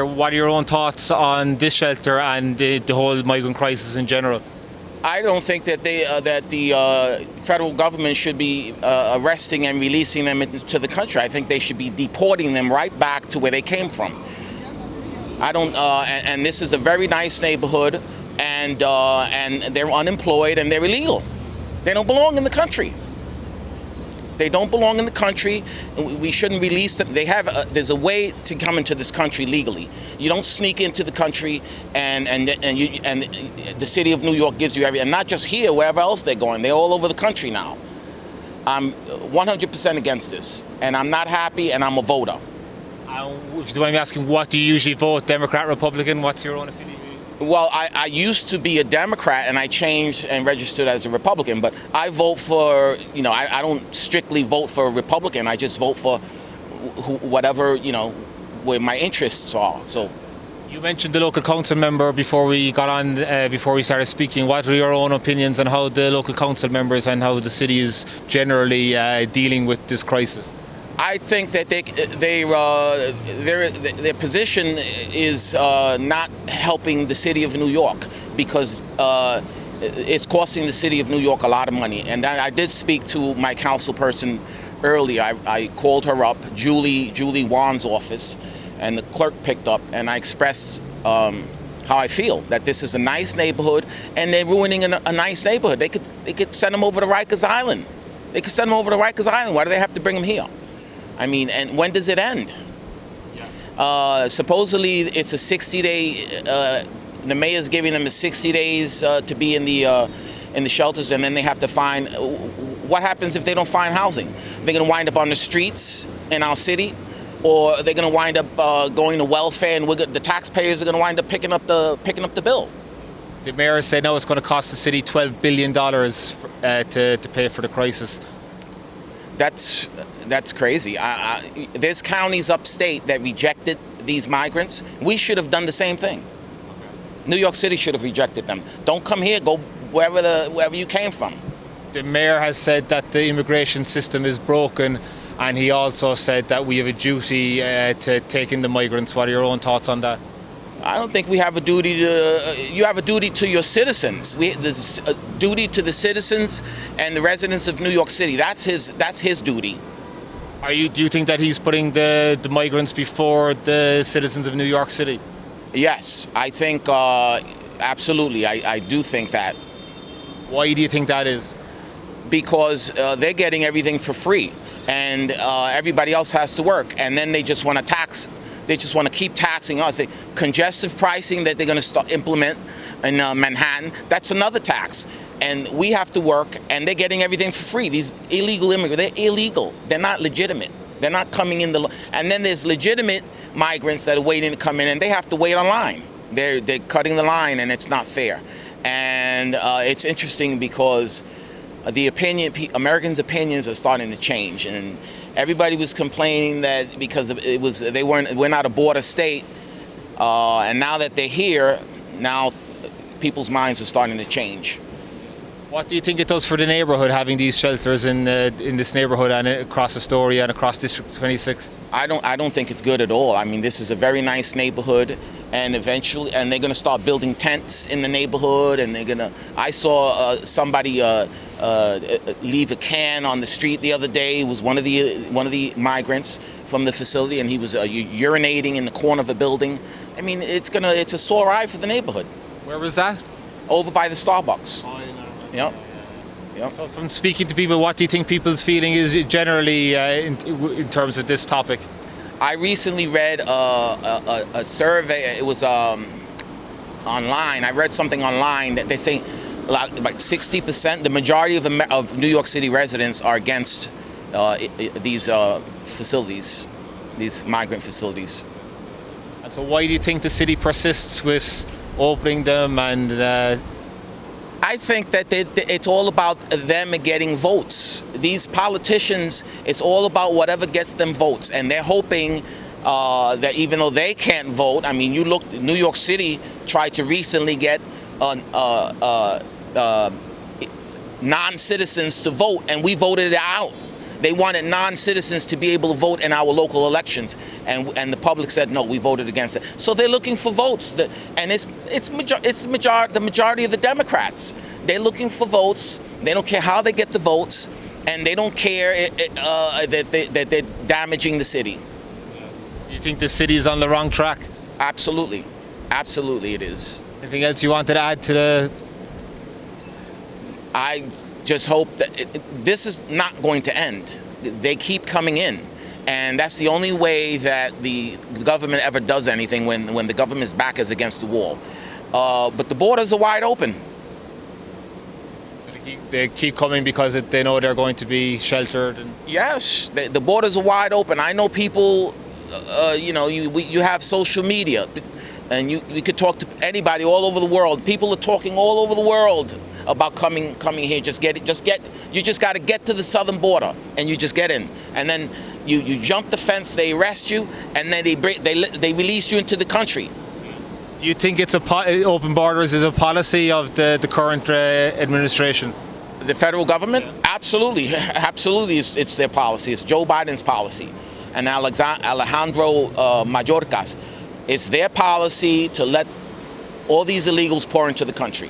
What are your own thoughts on this shelter and the whole migrant crisis in general? I don't think that the federal government should be arresting and releasing them into the country. I think they should be deporting them right back to where they came from. I don't, and this is a very nice neighborhood, and they're unemployed and they're illegal. They don't belong in the country. They don't belong in the country. We shouldn't release them. There's a way to come into this country legally. You don't sneak into the country, and the city of New York gives you everything. And not just here, wherever else they're going. They're all over the country now. I'm 100% against this, and I'm not happy, and I'm a voter. Would you mind me asking, what do you usually vote? Democrat, Republican? What's your own opinion? Well, I used to be a Democrat, and I changed and registered as a Republican. But I vote for, I don't strictly vote for a Republican. I just vote for whatever, where my interests are. So, you mentioned the local council member before we got on, before we started speaking. What are your own opinions on how the local council members and how the city is generally dealing with this crisis? I think that their position is not helping the city of New York, because it's costing the city of New York a lot of money. And I did speak to my council person earlier. I called her up, Julie Wan's office, and the clerk picked up, and I expressed how I feel, that this is a nice neighborhood, and they're ruining a nice neighborhood. They could send them over to Rikers Island. They could send them over to Rikers Island. Why do they have to bring them here? I mean, and when does it end? Supposedly it's a 60-day. The mayor's giving them 60 days to be in the shelters, and then they have to find. What happens if they don't find housing? They're going to wind up on the streets in our city, or they're going to wind up going to welfare, and the taxpayers are going to wind up picking up the bill. The mayor said now it's going to cost the city $12 billion to pay for the crisis. That's crazy. There's counties upstate that rejected these migrants. We should have done the same thing. New York City should have rejected them. Don't come here. Go wherever you came from. The mayor has said that the immigration system is broken, and he also said that we have a duty to take in the migrants. What are your own thoughts on that? I don't think we have a duty to. You have a duty to your citizens. There's a duty to the citizens and the residents of New York City. That's his duty. Do you think that he's putting the migrants before the citizens of New York City? Yes, I think absolutely. I do think that. Why do you think that is? Because they're getting everything for free, and everybody else has to work, and then they just want to tax. They just want to keep taxing us. Congestive pricing that they're going to implement in Manhattan, that's another tax. And we have to work, and they're getting everything for free. These illegal immigrants, they're illegal. They're not legitimate. They're not coming in and then there's legitimate migrants that are waiting to come in, and they have to wait online. They're cutting the line, and it's not fair. And it's interesting because Americans' opinions are starting to change, and everybody was complaining that because we're not a border state, and now that they're here, now people's minds are starting to change. What do you think it does for the neighbourhood having these shelters in this neighbourhood and across Astoria and across District 26? I don't think it's good at all. I mean, this is a very nice neighborhood, and eventually, and they're going to start building tents in the neighborhood, and I saw somebody leave a can on the street the other day. It was one of the migrants from the facility, and he was urinating in the corner of a building. I mean, it's a sore eye for the neighborhood. Where was that? Over by the Starbucks. Oh, Yep. So from speaking to people, what do you think people's feeling is generally in terms of this topic? I recently read a survey. It was online. I read something online that they say like 60%, the majority of New York City residents are against these facilities, these migrant facilities. And so why do you think the city persists with opening them and... I think that it's all about them getting votes. These politicians, it's all about whatever gets them votes, and they're hoping that even though they can't vote, I mean, New York City tried to recently get non-citizens to vote, and we voted it out. They wanted non-citizens to be able to vote in our local elections, and the public said no. We voted against it. So they're looking for votes, and the majority of the Democrats. They're looking for votes. They don't care how they get the votes, and they don't care that they're damaging the city. Do you think the city is on the wrong track? Absolutely, absolutely, it is. Anything else you wanted to add to the? I just hope that this is not going to end. They keep coming in, and that's the only way that the government ever does anything, when the government's back is against the wall. But the borders are wide open. So they keep coming because they know they're going to be sheltered. Yes, the borders are wide open. I know people. You have social media, and you could talk to anybody all over the world. People are talking all over the world about coming here. You just got to get to the southern border, and you just get in, and then you jump the fence. They arrest you, and then they release you into the country. Do you think open borders is a policy of the current administration? The federal government? Absolutely, absolutely. It's their policy. It's Joe Biden's policy, and Alejandro Mayorkas. It's their policy to let all these illegals pour into the country.